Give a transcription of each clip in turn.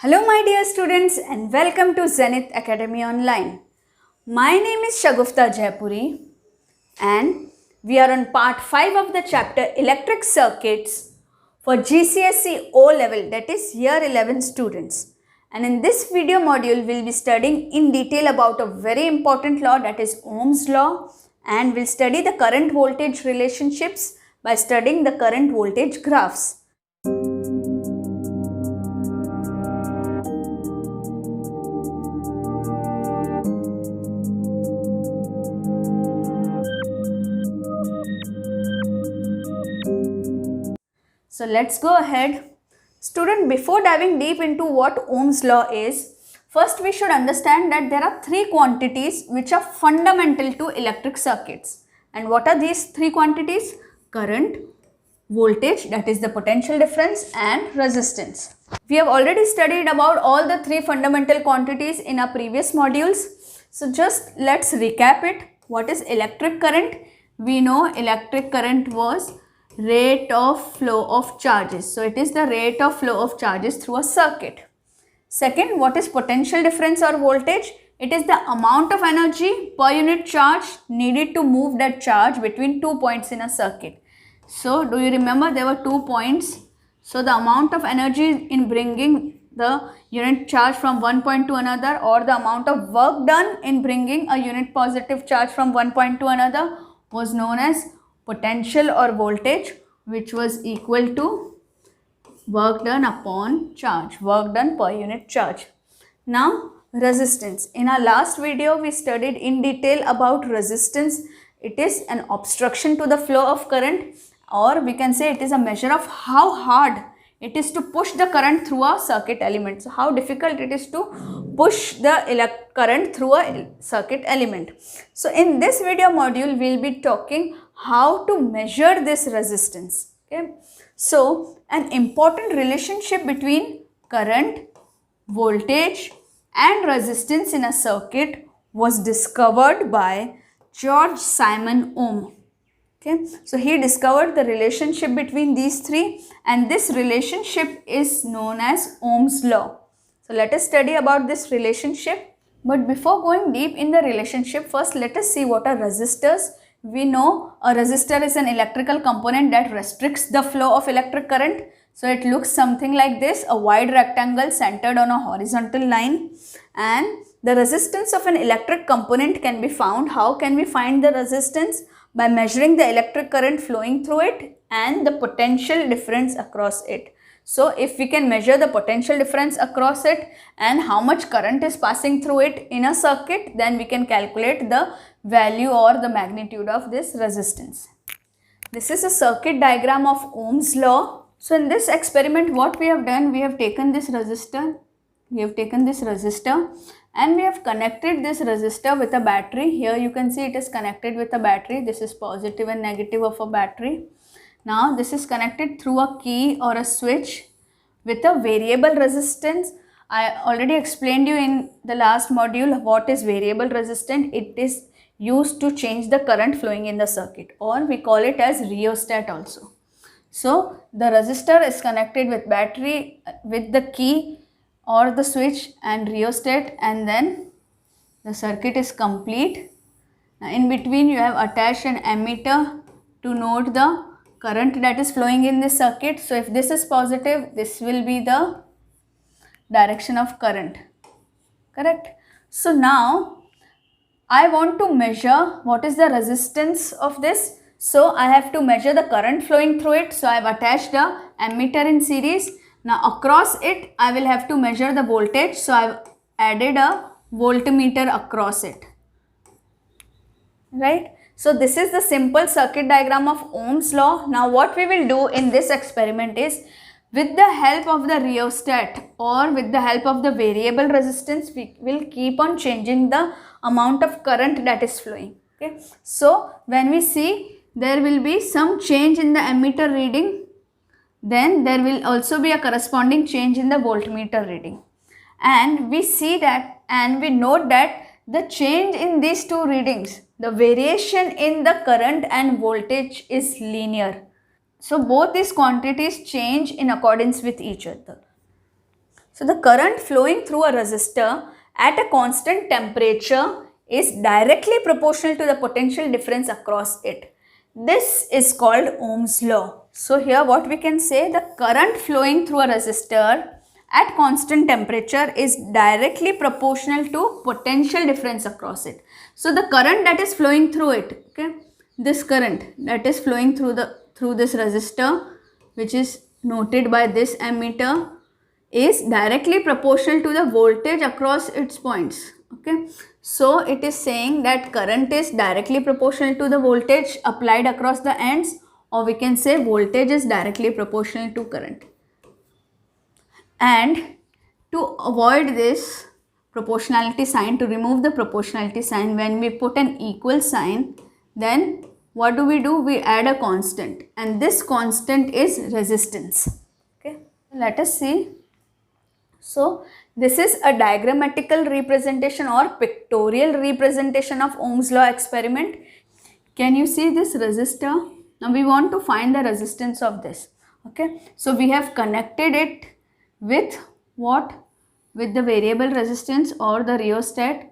Hello my dear students and welcome to Zenith Academy Online. My name is Shagufta Jaipuri and we are on part 5 of the chapter Electric Circuits for GCSE O level, that is year 11 students. And in this video module we will be studying in detail about a very important law, that is Ohm's law, and we'll study the current voltage relationships by studying the current voltage graphs. So let's go ahead. Student, before diving deep into what Ohm's law is, first we should understand that there are three quantities which are fundamental to electric circuits. And what are these three quantities? Current, voltage, that is the potential difference, and resistance. We have already studied about all the three fundamental quantities in our previous modules. So just let's recap it. What is electric current? We know electric current was rate of flow of charges. So it is the rate of flow of charges through a circuit. Second, what is potential difference or voltage? It is the amount of energy per unit charge needed to move that charge between 2 points in a circuit. So do you remember there were 2 points? So the amount of energy in bringing the unit charge from one point to another, or the amount of work done in bringing a unit positive charge from one point to another, was known as potential or voltage, which was equal to work done upon charge, work done per unit charge. Now resistance. In our last video we studied in detail about resistance. It is an obstruction to the flow of current, or we can say it is a measure of how hard it is to push the current through a circuit element. So how difficult it is to push the current through a circuit element. So in this video module we will be talking how to measure this resistance. Okay. So an important relationship between current, voltage and resistance in a circuit was discovered by George Simon Ohm. Okay. So he discovered the relationship between these three, and this relationship is known as Ohm's law. So let us study about this relationship. But before going deep in the relationship, first let us see what are resistors. We know a resistor is an electrical component that restricts the flow of electric current. So it looks something like this, a wide rectangle centered on a horizontal line. And the resistance of an electric component can be found. How can we find the resistance? By measuring the electric current flowing through it and the potential difference across it. So if we can measure the potential difference across it and how much current is passing through it in a circuit, then we can calculate the value or the magnitude of this resistance. This is a circuit diagram of Ohm's law. So in this experiment what we have done, we have taken this resistor, and we have connected this resistor with a battery. Here you can see it is connected with a battery. This is positive and negative of a battery. Now this is connected through a key or a switch with a variable resistance. I already explained you in the last module what is variable resistance. It is used to change the current flowing in the circuit, or we call it as rheostat also. So the resistor is connected with battery, with the key or the switch and rheostat, and then the circuit is complete. Now in between you have attached an ammeter to note the current that is flowing in this circuit. So if this is positive, this will be the direction of current, correct? So now I want to measure what is the resistance of this. So I have to measure the current flowing through it. So I have attached the ammeter in series. Now across it I will have to measure the voltage. So I have added a voltmeter across it, right? So this is the simple circuit diagram of Ohm's law. Now what we will do in this experiment is, with the help of the rheostat or with the help of the variable resistance, we will keep on changing the amount of current that is flowing. Okay. So when we see there will be some change in the ammeter reading, then there will also be a corresponding change in the voltmeter reading. And we see that and we note that the change in these two readings, the variation in the current and voltage is linear. So both these quantities change in accordance with each other. So the current flowing through a resistor at a constant temperature is directly proportional to the potential difference across it. This is called Ohm's law. So here what we can say, the current flowing through a resistor at constant temperature is directly proportional to potential difference across it. So the current that is flowing through it, okay, this current that is flowing through this resistor, which is noted by this ammeter, is directly proportional to the voltage across its points. Okay, so it is saying that current is directly proportional to the voltage applied across the ends, or we can say voltage is directly proportional to current. And to avoid this proportionality sign, to remove the proportionality sign, when we put an equal sign, then what do? We add a constant, and this constant is resistance. Okay, let us see. So this is a diagrammatical representation or pictorial representation of Ohm's law experiment. Can you see this resistor? Now we want to find the resistance of this. Okay, so we have connected it with what? With the variable resistance or the rheostat.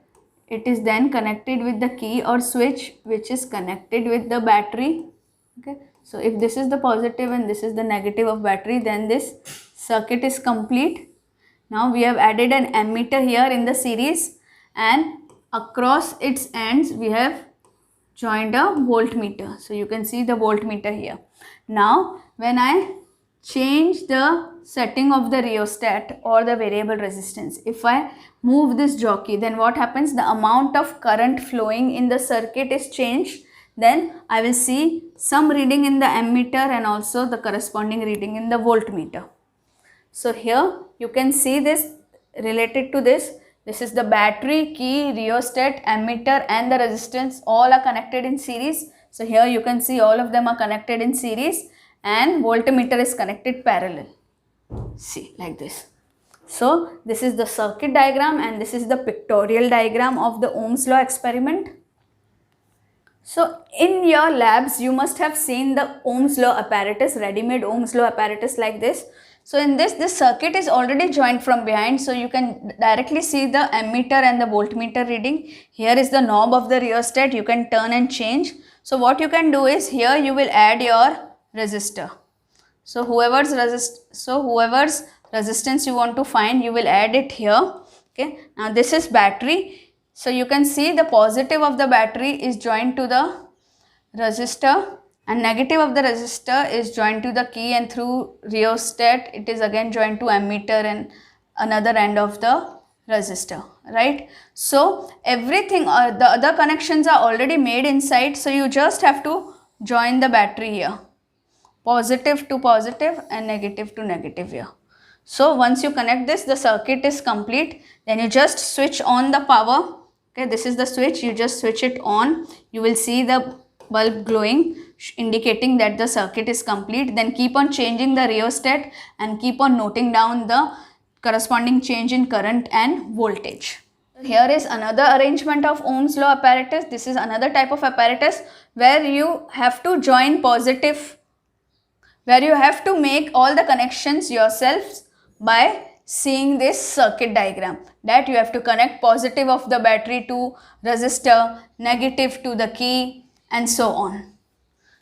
It is then connected with the key or switch, which is connected with the battery. Okay, so if this is the positive and this is the negative of battery, then this circuit is complete. Now we have added an ammeter here in the series, and across its ends we have joined a voltmeter. So you can see the voltmeter here. Now when I change the setting of the rheostat or the variable resistance, if I move this jockey, then what happens? The amount of current flowing in the circuit is changed. Then I will see some reading in the ammeter and also the corresponding reading in the voltmeter. So here you can see this related to this. This is the battery, key, rheostat, ammeter and the resistance, all are connected in series. So here you can see all of them are connected in series, and voltmeter is connected parallel. See, like this. So this is the circuit diagram and this is the pictorial diagram of the Ohm's law experiment. So in your labs you must have seen the Ohm's law apparatus, ready-made Ohm's law apparatus like this. So in this circuit is already joined from behind, so you can directly see the ammeter and the voltmeter reading. Here is the knob of the rheostat, you can turn and change. So what you can do is, here you will add your resistor. So whoever's resistance you want to find, you will add it here. Okay, now this is battery. So you can see the positive of the battery is joined to the resistor, and negative of the resistor is joined to the key, and through rheostat it is again joined to ammeter and another end of the resistor, right? So everything, the other connections are already made inside, so you just have to join the battery here, positive to positive and negative to negative here. So once you connect this, the circuit is complete. Then you just switch on the power. Okay, this is the switch, you just switch it on, you will see the bulb glowing, indicating that the circuit is complete. Then keep on changing the rheostat and keep on noting down the corresponding change in current and voltage. Here is another arrangement of Ohm's law apparatus. This is another type of apparatus where you have to join positive, where you have to make all the connections yourselves by seeing this circuit diagram, that you have to connect positive of the battery to resistor, negative to the key, and so on.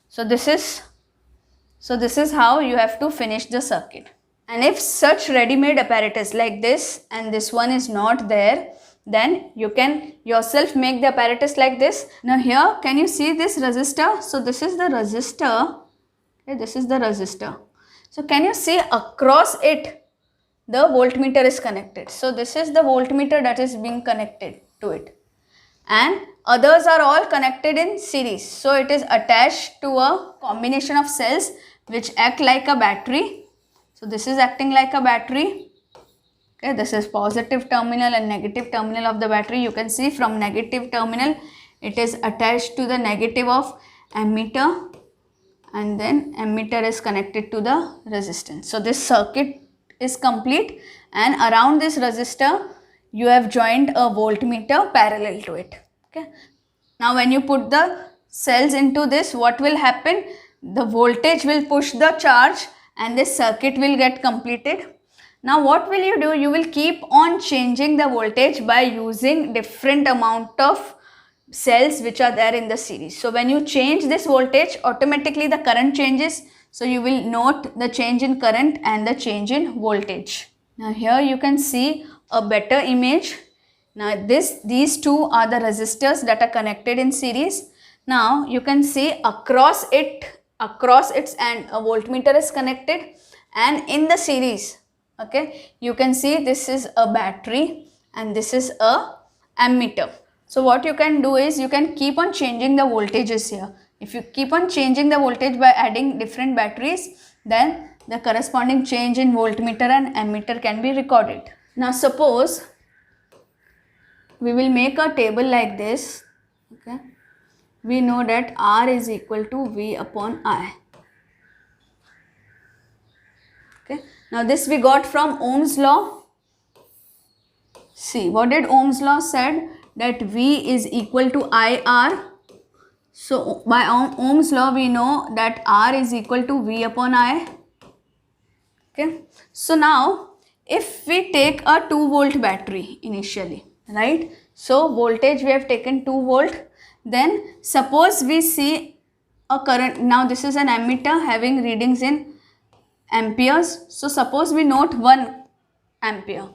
So this is how you have to finish the circuit. And if such ready-made apparatus like this and this one is not there, then you can yourself make the apparatus like this. Now here, can you see this resistor? So this is the resistor. Okay, this is the resistor. So can you see across it the voltmeter is connected? So this is the voltmeter that is being connected to it, and others are all connected in series. So it is attached to a combination of cells which act like a battery. So this is acting like a battery. Okay, this is positive terminal and negative terminal of the battery. You can see from negative terminal it is attached to the negative of ammeter, and then ammeter is connected to the resistance. So this circuit is complete, and around this resistor you have joined a voltmeter parallel to it. Okay, now when you put the cells into this, what will happen? The voltage will push the charge and this circuit will get completed. Now what will you do? You will keep on changing the voltage by using different amount of cells which are there in the series. So when you change this voltage, automatically the current changes. So you will note the change in current and the change in voltage. Now here you can see a better image. Now these two are the resistors that are connected in series. Now you can see across its end a voltmeter is connected, and in the series, okay, you can see this is a battery and this is a ammeter. So what you can do is you can keep on changing the voltages here. If you keep on changing the voltage by adding different batteries, then the corresponding change in voltmeter and ammeter can be recorded. Now suppose we will make a table like this, okay. We know that R is equal to V upon I. Okay. Now this we got from Ohm's law. See, what did Ohm's law said? That V is equal to IR. So by Ohm's law we know that R is equal to V upon I. Okay. So now if we take a 2-volt battery initially, right? So voltage we have taken 2 volt. Then suppose we see a current. Now this is an ammeter having readings in amperes. So suppose we note 1 ampere.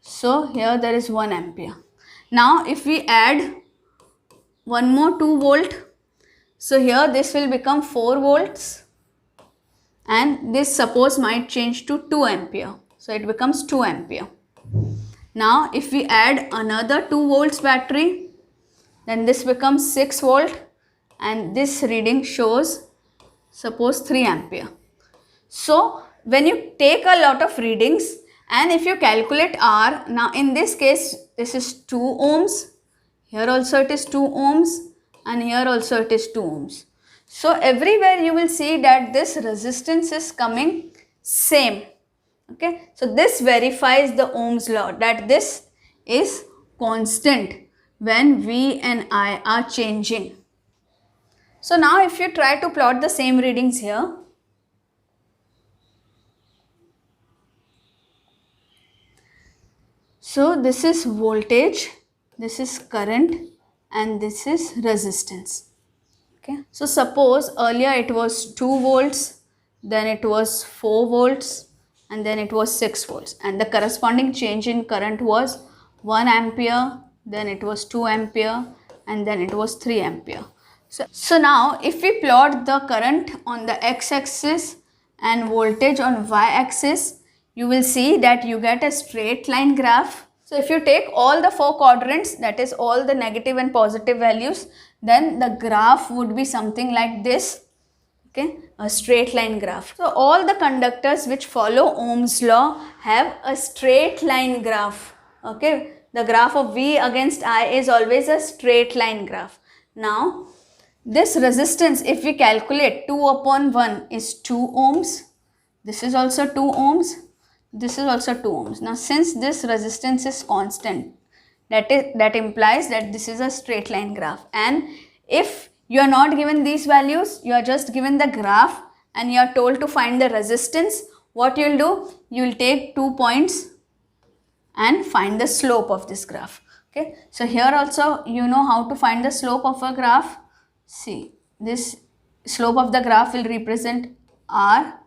So here there is 1 ampere. Now if we add one more 2 volt, so here this will become 4 volts, and this suppose might change to 2 ampere. So it becomes 2 ampere. Now if we add another 2 volts battery, then this becomes 6 volt, and this reading shows suppose 3 ampere. So when you take a lot of readings and if you calculate R, now in this case this is 2 ohms, here also it is 2 ohms, and here also it is 2 ohms. So everywhere you will see that this resistance is coming same. Okay, so this verifies the Ohm's law that this is constant when V and I are changing. So now if you try to plot the same readings here, so this is voltage, this is current, and this is resistance. Okay, so suppose earlier it was 2 volts, then it was 4 volts, and then it was 6 volts, and the corresponding change in current was 1 ampere, then it was 2 ampere, and then it was 3 ampere. So now if we plot the current on the x-axis and voltage on y-axis, you will see that you get a straight line graph. So if you take all the 4 quadrants, that is all the negative and positive values, then the graph would be something like this. Okay, a straight line graph. So all the conductors which follow Ohm's law have a straight line graph. Okay, the graph of V against I is always a straight line graph. Now this resistance, if we calculate, 2 upon 1 is 2 ohms. This is also 2 ohms. This is also 2 ohms. Now since this resistance is constant, that implies that this is a straight line graph. And if you are not given these values, you are just given the graph and you are told to find the resistance, what you will do? You will take 2 points and find the slope of this graph. Okay, so here also you know how to find the slope of a graph. See, this slope of the graph will represent R,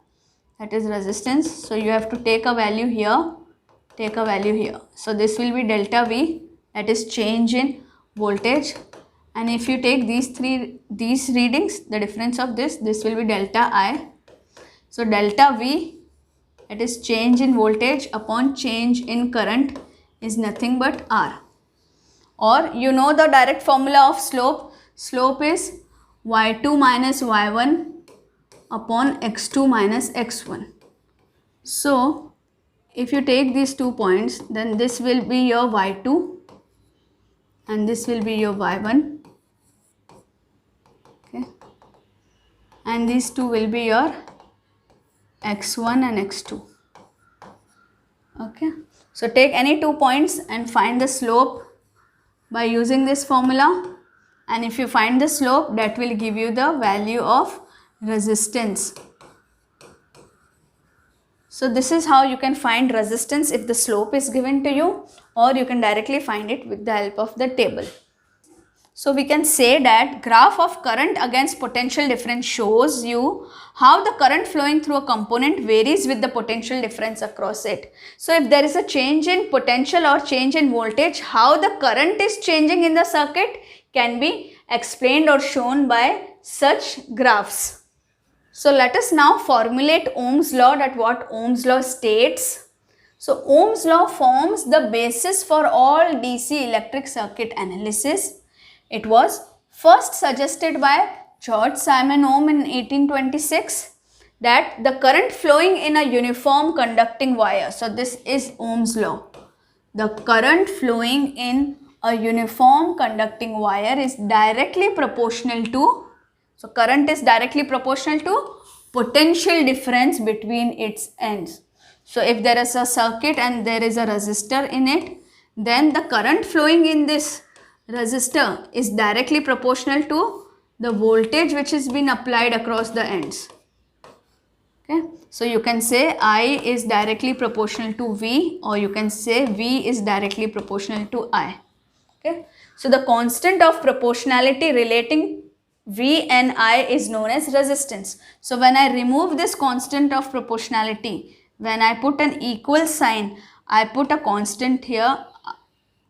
that is resistance. So you have to take a value here, take a value here. So this will be delta V, that is change in voltage. And if you take these readings, the difference of this will be delta I. So delta V, that is change in voltage upon change in current, is nothing but R. Or you know the direct formula of slope. Slope is y2 minus y1 upon x2 minus x1. So if you take these 2 points, then this will be your y2 and this will be your y1. Okay, and these two will be your x1 and x2. Okay, so take any 2 points and find the slope by using this formula, and if you find the slope, that will give you the value of resistance. So this is how you can find resistance if the slope is given to you, or you can directly find it with the help of the table. So we can say that graph of current against potential difference shows you how the current flowing through a component varies with the potential difference across it. So if there is a change in potential or change in voltage, how the current is changing in the circuit can be explained or shown by such graphs. So let us now formulate Ohm's law, that what Ohm's law states. So Ohm's law forms the basis for all DC electric circuit analysis. It was first suggested by George Simon Ohm in 1826 that the current flowing in a uniform conducting wire. So this is Ohm's law. The current flowing in a uniform conducting wire is directly proportional to, so current is directly proportional to potential difference between its ends. So if there is a circuit and there is a resistor in it, then the current flowing in this resistor is directly proportional to the voltage which has been applied across the ends. Okay, so you can say I is directly proportional to V, or you can say V is directly proportional to I. Okay, so the constant of proportionality relating V and I is known as resistance. So when I remove this constant of proportionality, when I put an equal sign, I put a constant here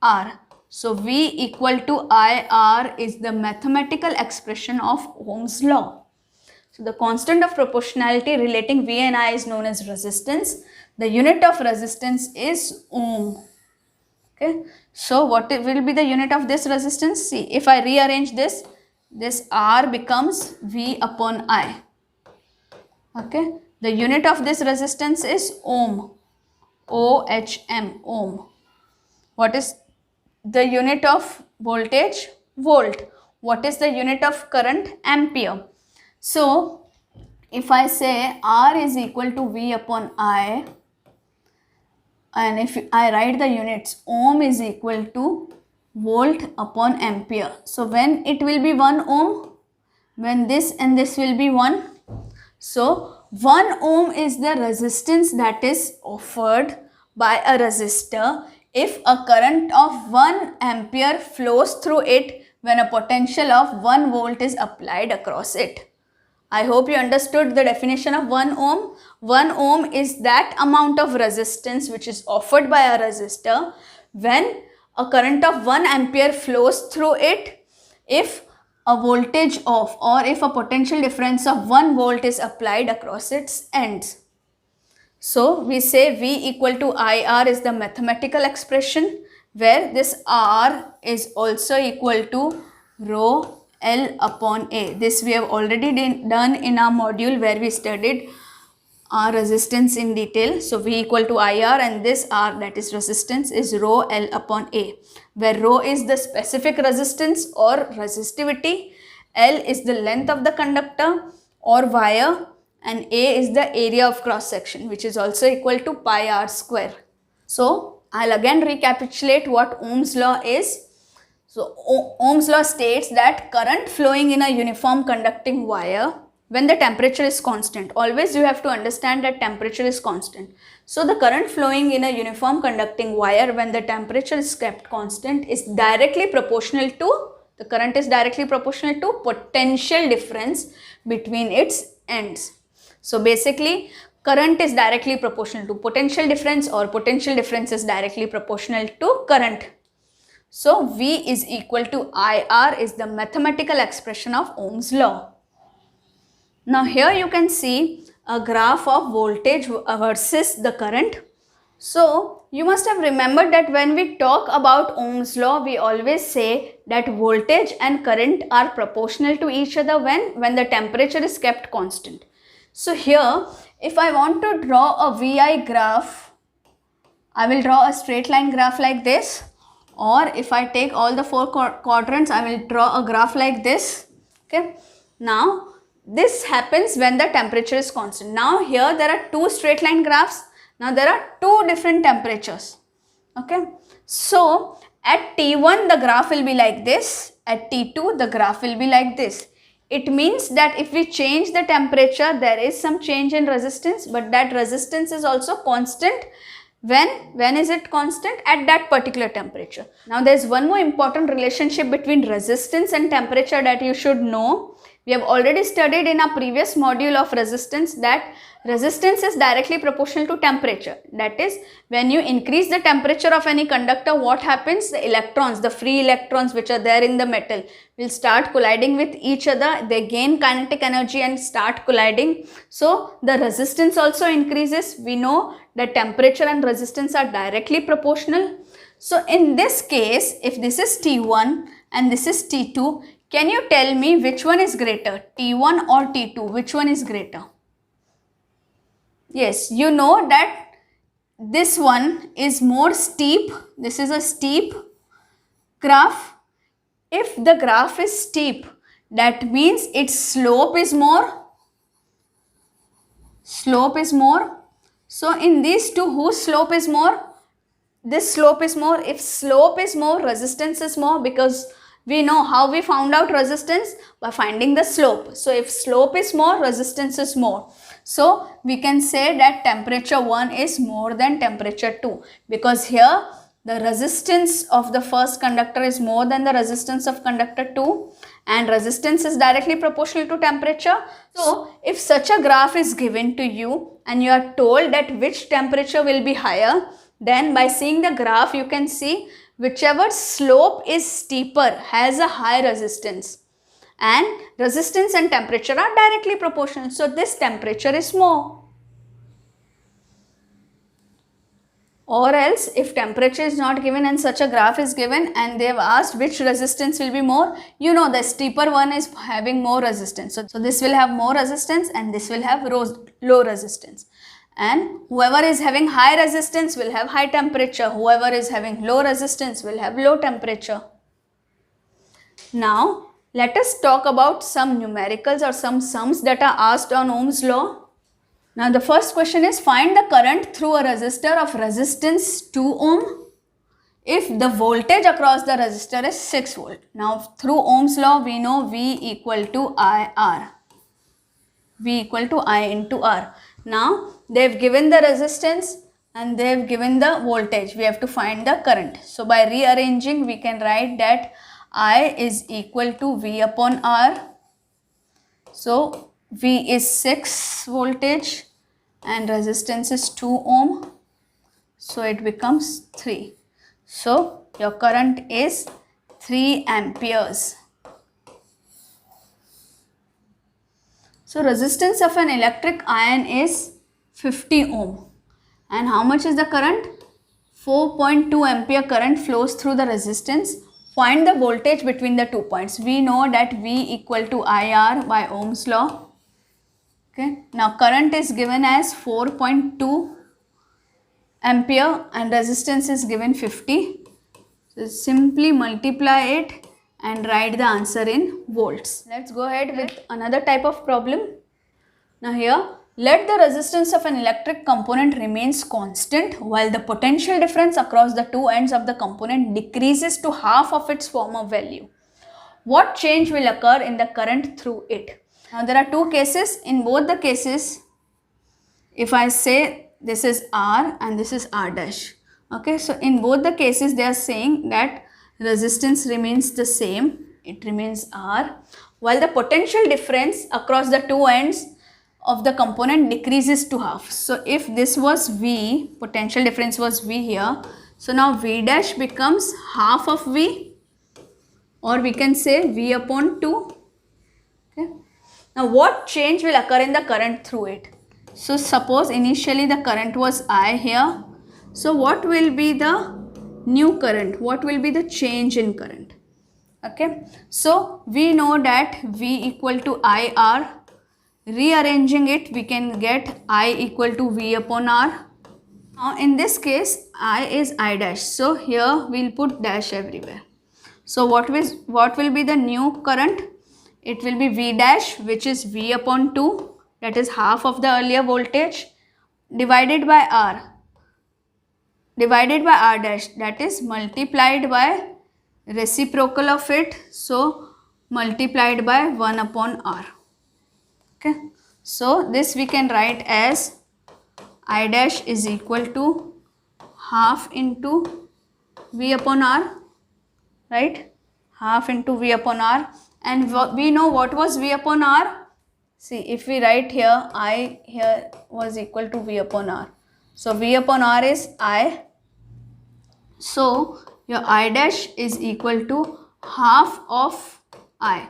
R. So V equal to IR is the mathematical expression of Ohm's law. So the constant of proportionality relating V and I is known as resistance. The unit of resistance is Ohm. Okay, so what will be the unit of this resistance? See, if I rearrange this, this R becomes V upon I. Okay, the unit of this resistance is Ohm. OHM, Ohm. What is the unit of voltage? Volt. What is the unit of current? Ampere. So if I say R is equal to V upon I, and if I write the units, Ohm is equal to volt upon ampere. So when it will be 1 ohm? When this and this will be 1. So 1 ohm is the resistance that is offered by a resistor if a current of 1 ampere flows through it when a potential of 1 volt is applied across it. I hope you understood the definition of 1 ohm. 1 ohm is that amount of resistance which is offered by a resistor when a current of 1 ampere flows through it if a voltage of, or if a potential difference of 1 volt is applied across its ends. So we say V equal to IR is the mathematical expression, where this R is also equal to rho L upon A. This we have already done in our module where we studied our resistance in detail. So V equal to IR, and this R, that is resistance, is rho L upon A, where rho is the specific resistance or resistivity, L is the length of the conductor or wire, and A is the area of cross section, which is also equal to pi r square. So I'll again recapitulate what Ohm's law is. So Ohm's law states that current flowing in a uniform conducting wire when the temperature is constant. Always you have to understand that temperature is constant. So the current flowing in a uniform conducting wire when the temperature is kept constant is directly proportional to, the current is directly proportional to potential difference between its ends. So basically current is directly proportional to potential difference, or potential difference is directly proportional to current. So V is equal to IR is the mathematical expression of Ohm's law. Now here you can see a graph of voltage versus the current. So you must have remembered that when we talk about Ohm's law, we always say that voltage and current are proportional to each other when the temperature is kept constant. So here, if I want to draw a VI graph, I will draw a straight line graph like this, or if I take all the 4 quadrants, I will draw a graph like this. Okay. Now this happens when the temperature is constant. Now here there are 2 straight line graphs. Now there are 2 different temperatures. Okay. So at T1 the graph will be like this. At T2 the graph will be like this. It means that if we change the temperature, there is some change in resistance, but that resistance is also constant. When is it constant? At that particular temperature. Now there is one more important relationship between resistance and temperature that you should know. We have already studied in our previous module of resistance that resistance is directly proportional to temperature. That is, when you increase the temperature of any conductor, what happens? The electrons, the free electrons which are there in the metal, will start colliding with each other. They gain kinetic energy and start colliding. So the resistance also increases. We know that temperature and resistance are directly proportional. So in this case, if this is T1 and this is T2, can you tell me which one is greater, T1 or T2? Which one is greater? Yes, you know that this one is more steep. This is a steep graph. If the graph is steep, that means its slope is more. Slope is more. So in these two, whose slope is more? This slope is more. If slope is more, resistance is more, because we know how we found out resistance by finding the slope. So if slope is more, resistance is more. So we can say that temperature 1 is more than temperature 2, because here the resistance of the first conductor is more than the resistance of conductor 2, and resistance is directly proportional to temperature. So if such a graph is given to you and you are told that which temperature will be higher, then by seeing the graph you can see whichever slope is steeper has a high resistance, and resistance and temperature are directly proportional. So this temperature is more. Or else, if temperature is not given and such a graph is given and they have asked which resistance will be more, you know the steeper one is having more resistance. So this will have more resistance and this will have low resistance. And whoever is having high resistance will have high temperature. Whoever is having low resistance will have low temperature. Now, let us talk about some numericals or some sums that are asked on Ohm's law. Now, the first question is, find the current through a resistor of resistance 2 ohm if the voltage across the resistor is 6 volt. Now, through Ohm's law, we know V equal to IR. V equal to I into R. Now, they have given the resistance and they have given the voltage. We have to find the current. So, by rearranging, we can write that I is equal to V upon R. So, V is 6 voltage and resistance is 2 ohm. So, it becomes 3. So, your current is 3 amperes. So, resistance of an electric iron is 50 ohm. And how much is the current? 4.2 ampere current flows through the resistance. Find the voltage between the 2 points. We know that V equal to IR by Ohm's law. Okay. Now, current is given as 4.2 ampere and resistance is given 50. So, simply multiply it and write the answer in volts. Let's go ahead with another type of problem. Now here, let the resistance of an electric component remains constant while the potential difference across the two ends of the component decreases to half of its former value. What change will occur in the current through it? Now there are two cases. In both the cases, if I say this is R and this is R dash. Okay, so in both the cases they are saying that resistance remains the same, it remains R, while the potential difference across the two ends of the component decreases to half. So if this was V, potential difference was V here, so now V dash becomes half of V, or we can say V upon 2. Okay. Now what change will occur in the current through it? So suppose initially the current was I here, so what will be the new current? What will be the change in current? Okay, so we know that V equal to IR. Rearranging it, we can get I equal to V upon R. Now in this case, I is I dash. So here we'll put dash everywhere. So what will be the new current? It will be V dash, which is V upon 2, that is half of the earlier voltage, divided by R. Divided by R dash, that is multiplied by reciprocal of it. So multiplied by 1 upon R. Okay, so this we can write as I dash is equal to half into V upon R, right? Half into V upon R, and we know what was V upon R. See, if we write here, I here was equal to V upon R. So V upon R is I. So your I dash is equal to half of I.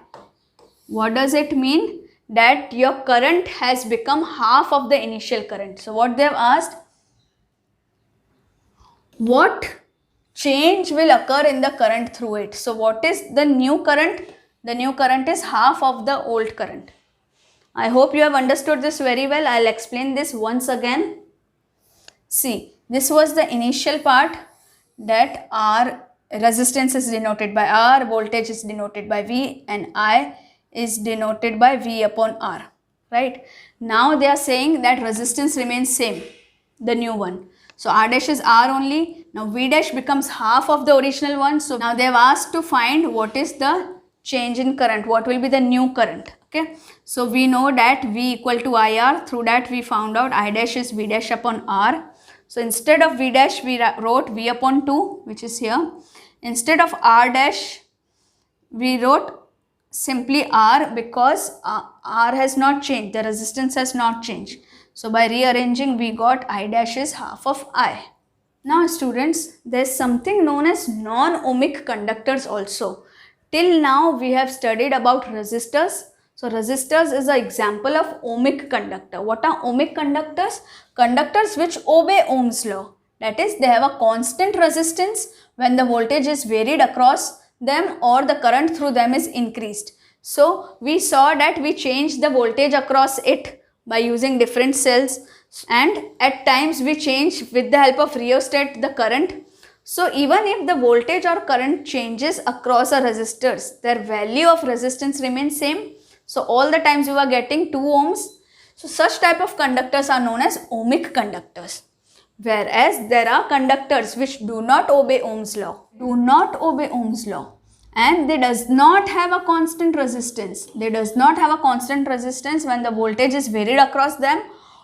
What does it mean? That your current has become half of the initial current. So what they have asked, what change will occur in the current through it? So what is the new current? The new current is half of the old current. I hope you have understood this very well. I'll explain this once again. See, this was the initial part, that R resistance is denoted by R, voltage is denoted by V, and I is denoted by V upon R, right? Now they are saying that resistance remains same, the new one. So R dash is R only. Now V dash becomes half of the original one. So now they have asked to find what is the change in current, what will be the new current. Okay, so we know that V equal to IR. Through that we found out I dash is V dash upon R. So instead of V dash we wrote V upon 2, which is here. Instead of R dash we wrote simply R, because R has not changed, the resistance has not changed. So by rearranging we got I dash is half of I. Now students, there is something known as non-ohmic conductors also. Till now we have studied about resistors. So resistors is an example of ohmic conductor. What are ohmic conductors? Conductors which obey Ohm's law. That is, they have a constant resistance when the voltage is varied across them or the current through them is increased. So we saw that we changed the voltage across it by using different cells, and at times we change with the help of rheostat the current. So even if the voltage or current changes across a resistors, their value of resistance remains same. So all the times you are getting 2 ohms. So such type of conductors are known as ohmic conductors. Whereas there are conductors which do not obey Ohm's law, and they does not have a constant resistance. They does not have a constant resistance when the voltage is varied across them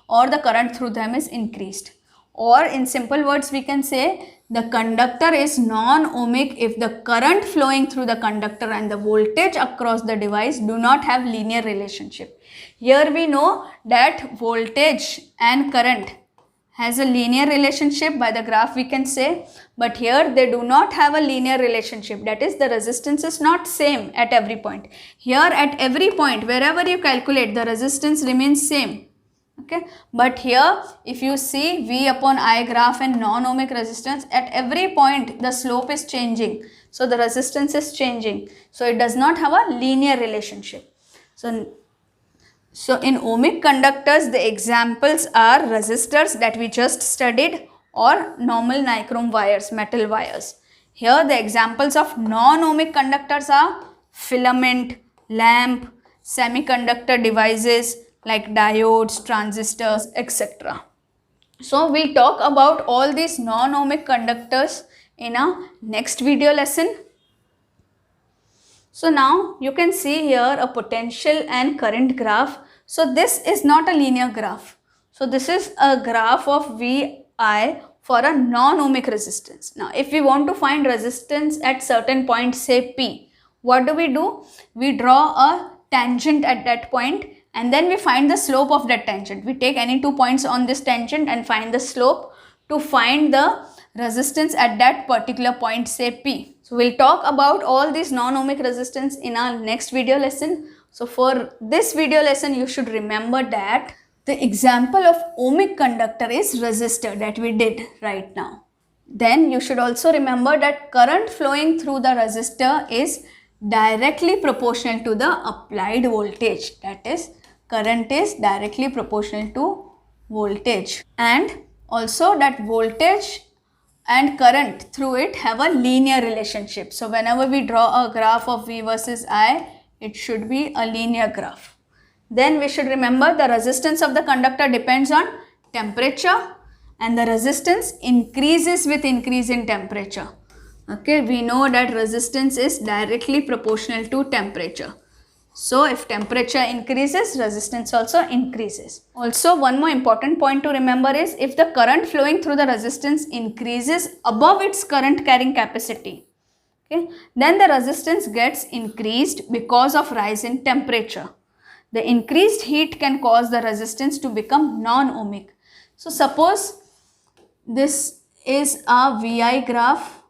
or the current through them is increased. Or in simple words we can say the conductor is non-ohmic if the current flowing through the conductor and the voltage across the device do not have linear relationship. Here we know that voltage and current has a linear relationship, by the graph we can say, but here they do not have a linear relationship. That is, the resistance is not same at every point. Here at every point, wherever you calculate, the resistance remains same. Okay, but here if you see V upon I graph and non-ohmic resistance, at every point the slope is changing, so the resistance is changing, so it does not have a linear relationship. So in ohmic conductors the examples are resistors that we just studied or normal nichrome wires, metal wires. Here the examples of non-ohmic conductors are filament, lamp, semiconductor devices like diodes, transistors, etc. So we'll talk about all these non-ohmic conductors in our next video lesson. So now you can see here a potential and current graph. So this is not a linear graph. So this is a graph of VI for a non-ohmic resistance. Now if we want to find resistance at certain point, say P, what do? We draw a tangent at that point and then we find the slope of that tangent. We take any 2 points on this tangent and find the slope to find the resistance at that particular point, say P. So we'll talk about all these non-ohmic resistance in our next video lesson. So for this video lesson, you should remember that the example of ohmic conductor is resistor that we did right now. Then you should also remember that current flowing through the resistor is directly proportional to the applied voltage. That is, current is directly proportional to voltage, and also that voltage and current through it have a linear relationship. So whenever we draw a graph of V versus I, it should be a linear graph. Then we should remember the resistance of the conductor depends on temperature and the resistance increases with increase in temperature. Okay, we know that resistance is directly proportional to temperature. So if temperature increases, resistance also increases. Also, one more important point to remember is if the current flowing through the resistance increases above its current carrying capacity, okay, then the resistance gets increased because of rise in temperature. The increased heat can cause the resistance to become non-ohmic. So suppose this is a VI graph,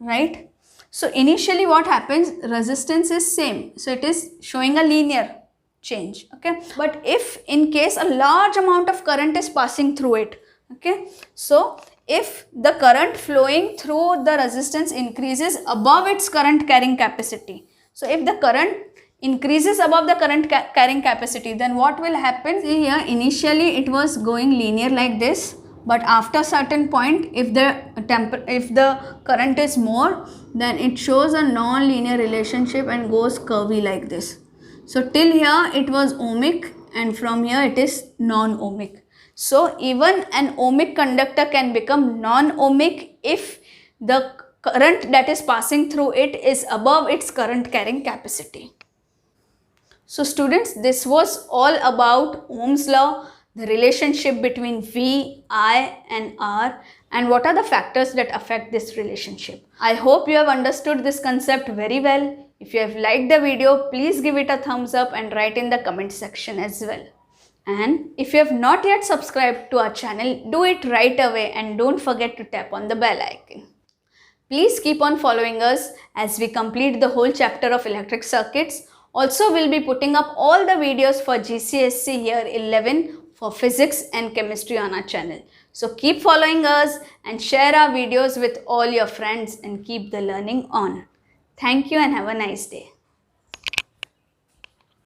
right? So initially what happens, resistance is same, so it is showing a linear change, okay? But if in case a large amount of current is passing through it, okay, so if the current flowing through the resistance increases above its current carrying capacity, so if the current increases above the current carrying capacity, then what will happen? See here, initially it was going linear like this, but after certain point, if the current is more, then it shows a non-linear relationship and goes curvy like this. So till here it was ohmic, and from here it is non-ohmic. So even an ohmic conductor can become non-ohmic if the current that is passing through it is above its current carrying capacity. So students, this was all about Ohm's law, the relationship between V, I and R, and what are the factors that affect this relationship. I hope you have understood this concept very well. If you have liked the video, please give it a thumbs up and write in the comment section as well. And if you have not yet subscribed to our channel, do it right away and don't forget to tap on the bell icon. Please keep on following us as we complete the whole chapter of electric circuits. Also, we'll be putting up all the videos for GCSE Year 11 for physics and chemistry on our channel. So keep following us and share our videos with all your friends and keep the learning on. Thank you and have a nice day.